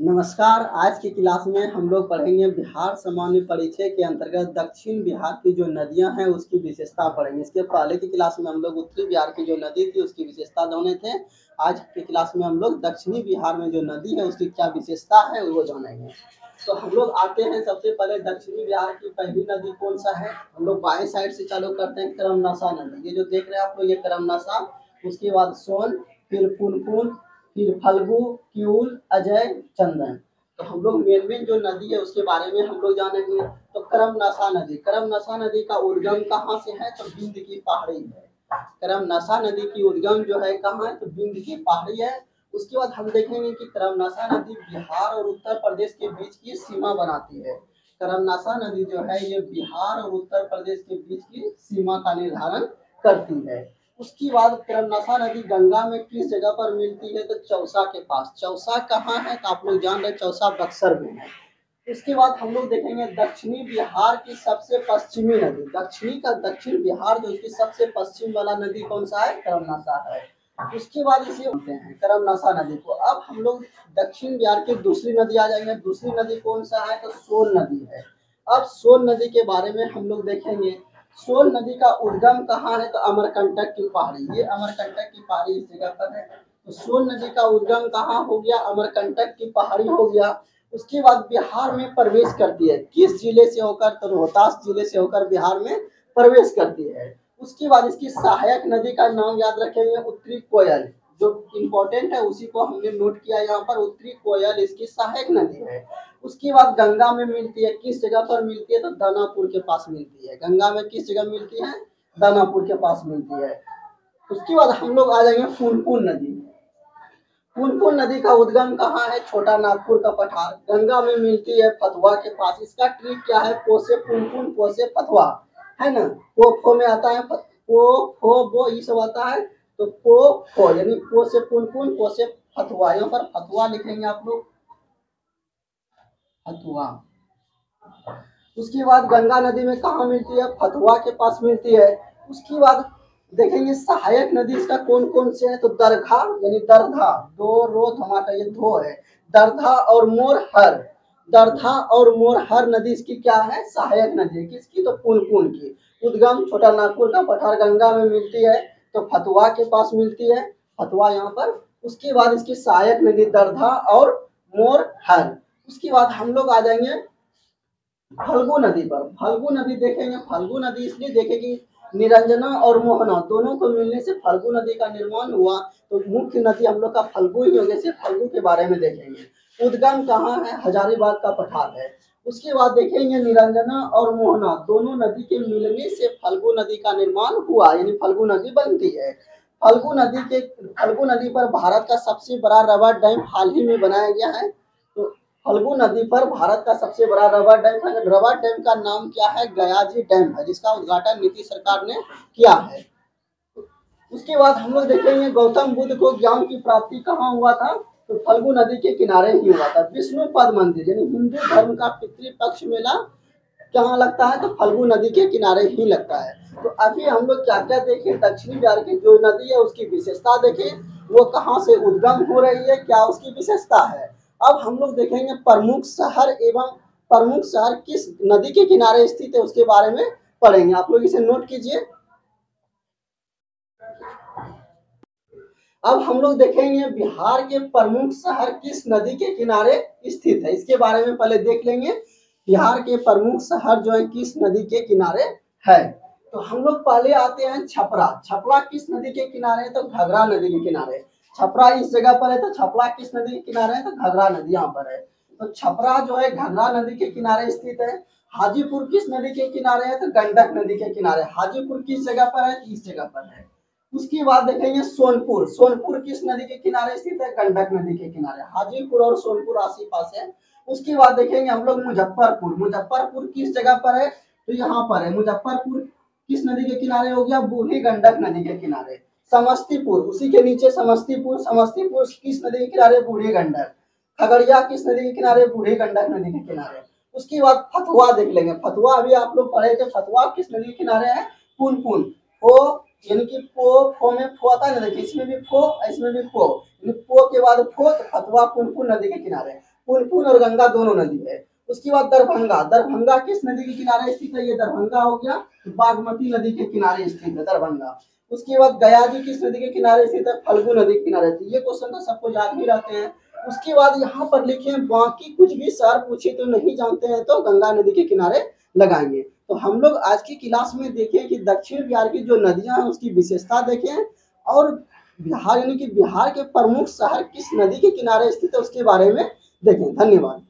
नमस्कार। आज की क्लास में हम लोग पढ़ेंगे बिहार सामान्य परिचय के अंतर्गत दक्षिण बिहार की जो नदियां हैं उसकी विशेषता पढ़ेंगे। इसके पहले की क्लास में हम लोग उत्तरी बिहार की जो नदी थी उसकी विशेषता जाने थे। आज की क्लास में हम लोग दक्षिणी बिहार में जो नदी है उसकी क्या विशेषता है वो जानेंगे। तो हम लोग आते हैं सबसे पहले दक्षिणी बिहार की पहली नदी कौन सा है। हम लोग बाएं साइड से चालू करते हैं करमनासा नदी। ये जो देख रहे हैं आप लोग ये करमनासा, उसके बाद सोन, फिर पुनपुन, फिर फल्गु, क्यूल, अजय, चंदन। तो हम लोग मेन जो नदी है उसके बारे में हम लोग जानेंगे। तो करमनासा नदी, करमनासा नदी का उद्गम कहाँ से है तो बिंद की पहाड़ी है। करमनासा नदी की उद्गम जो है कहाँ है तो बिंद की पहाड़ी है। उसके बाद हम देखेंगे कि करमनासा नदी बिहार और उत्तर प्रदेश के बीच की सीमा बनाती है। करमनासा नदी जो है ये बिहार और उत्तर प्रदेश के बीच की सीमा का निर्धारण करती है। उसके बाद करमनासा नदी गंगा में किस जगह पर मिलती है तो चौसा के पास। चौसा कहाँ है तो आप लोग जान रहे चौसा बक्सर में है। इसके बाद हम लोग देखेंगे दक्षिणी बिहार की सबसे पश्चिमी नदी। दक्षिण बिहार जो इसकी सबसे पश्चिम वाला नदी कौन सा है करमनासा है। उसके बाद इसे बोलते हैं करमनासा नदी को। अब हम लोग दक्षिण बिहार की दूसरी नदी आ जाएंगे। दूसरी नदी कौन सा है तो सोन नदी है। अब सोन नदी के बारे में हम लोग देखेंगे। सोन नदी का उद्गम कहाँ है तो अमरकंटक की पहाड़ी। ये अमरकंटक की पहाड़ी इस जगह पर है। तो सोन नदी का उद्गम कहाँ हो गया अमरकंटक की पहाड़ी हो गया। उसके बाद बिहार में प्रवेश करती है किस जिले से होकर तो रोहतास जिले से होकर बिहार में प्रवेश करती है। उसके बाद इसकी सहायक नदी का नाम याद रखेंगे उत्तरी कोयल। जो इम्पोर्टेंट है उसी को हमने नोट किया यहाँ पर। उत्तरी कोयल इसकी सहायक नदी है। उसके बाद गंगा में मिलती है किस जगह पर मिलती है तो दानापुर के पास मिलती है। गंगा में किस जगह मिलती है दानापुर के पास मिलती है। उसके बाद हम लोग आ जाएंगे पुनपुन नदी। पुनपुन नदी का उद्गम कहाँ है छोटा नागपुर का पठार। गंगा में मिलती है फतुआ के पास। इसका ट्रिक क्या है पो से पुनपुन पो से फतुआ है ना। पो फो में आता है पो फो बो ये सब आता है। तो पो फो यानी पो से पुनपुन पो से फतुआ। यहाँ पर फतुआ लिखेंगे आप लोग फतुआ। उसके बाद गंगा नदी में कहाँ मिलती है फतुआ के पास मिलती है। उसके बाद देखेंगे सहायक नदी इसका कौन कौन से है तो दरघा यानी दरधा दो रो धमाटा ये दो है। दरधा और मोरहर। दरधा और मोरहर नदी इसकी क्या है सहायक नदी है। किसकी तो पुनपुन की। उद्गम छोटा नागपुर का पठार गंगा में मिलती है तो फतुआ के पास मिलती है फतुआ यहाँ पर। उसके बाद इसकी सहायक नदी दरधा और मोरहर। उसके बाद हम लोग आ जाएंगे फल्गु नदी पर। फल्गु नदी देखेंगे। फल्गु नदी इसलिए देखेंगे निरंजना और मोहना दोनों को मिलने से फल्गु नदी का निर्माण हुआ। तो मुख्य नदी हम लोग का फल्गु ही होगी। से फल्गु के बारे में देखेंगे। उद्गम कहाँ है हजारीबाग का पठार है। उसके बाद देखेंगे निरंजना और मोहना दोनों नदी के मिलने से फल्गु नदी का निर्माण हुआ यानी फल्गु नदी बनती है। फल्गु नदी पर भारत का सबसे बड़ा रबर डैम हाल ही में बनाया गया है। तो फल्गु नदी पर भारत का सबसे बड़ा रबर डैम है। रबर डैम का नाम क्या है गयाजी डैम है जिसका उद्घाटन नीतीश सरकार ने किया है। उसके बाद हम लोग देखेंगे गौतम बुद्ध को ज्ञान की प्राप्ति कहाँ हुआ था तो फल्गु नदी के किनारे ही हुआ था। विष्णु पद मंदिर यानी हिंदू धर्म का पितृपक्ष मेला कहाँ लगता है तो फल्गु नदी के किनारे ही लगता है। तो अभी हम लोग क्या क्या देखें दक्षिणी बिहार की जो नदी है उसकी विशेषता देखें वो कहाँ से उद्गम हो रही है क्या उसकी विशेषता है। अब हम लोग देखेंगे प्रमुख शहर किस नदी के किनारे स्थित है उसके बारे में पढ़ेंगे। आप लोग इसे नोट कीजिए। अब हम लोग देखेंगे बिहार के प्रमुख शहर किस नदी के किनारे स्थित है इसके बारे में पहले देख लेंगे। बिहार के प्रमुख शहर जो है किस नदी के किनारे है। तो हम लोग पहले आते हैं छपरा। छपरा किस नदी के किनारे है तो घाघरा नदी के किनारे। छपरा इस जगह पर है तो छपरा किस नदी के किनारे है तो घाघरा नदी यहाँ पर है। तो छपरा जो है घाघरा नदी के किनारे स्थित है। हाजीपुर किस नदी के किनारे है तो गंडक नदी के किनारे। हाजीपुर किस जगह पर है इस जगह पर है। उसके बाद देखेंगे सोनपुर। सोनपुर किस नदी के किनारे स्थित है गंडक नदी के किनारे। हाजीपुर और सोनपुर आसी पास है। उसके बाद देखेंगे हम लोग मुजफ्फरपुर। मुजफ्फरपुर किस जगह पर है तो यहाँ पर है। मुजफ्फरपुर किस नदी के किनारे हो गया बूढ़ी गंडक नदी के किनारे। समस्तीपुर उसी के नीचे समस्तीपुर। समस्तीपुर किस नदी के किनारे बूढ़ी गंडक। खगड़िया किस नदी के किनारे बूढ़ी गंडक नदी के किनारे। उसके बाद फतुआ देख लेंगे। फतुआ अभी आप लोग पढ़े थे। फतुआ किस नदी के किनारे है पुनपुन। फो यानी कि फो में फो आता है ना देखिए इसमें भी फो इसमें भी फो यानी फो के बाद फो तो फतुआ पुनपुन नदी के किनारे। पुनपुन और गंगा दोनों नदी है। उसके बाद दरभंगा, दरभंगा किस नदी के किनारे स्थित है? ये दरभंगा हो गया, बागमती नदी के किनारे स्थित है दरभंगा। उसके बाद गया जी किस नदी के किनारे स्थित है? फल्गु नदी के किनारे। ये क्वेश्चन तो सबको याद भी रहते हैं। उसके बाद यहाँ पर लिखे बाकी कुछ भी सर पूछे तो नहीं जानते हैं तो गंगा नदी के किनारे लगाएंगे। तो हम लोग आज की क्लास में देखें कि दक्षिण बिहार की जो नदियां हैं उसकी विशेषता देखें, और बिहार यानी कि बिहार के प्रमुख शहर किस नदी के किनारे स्थित है उसके बारे में देखें। धन्यवाद।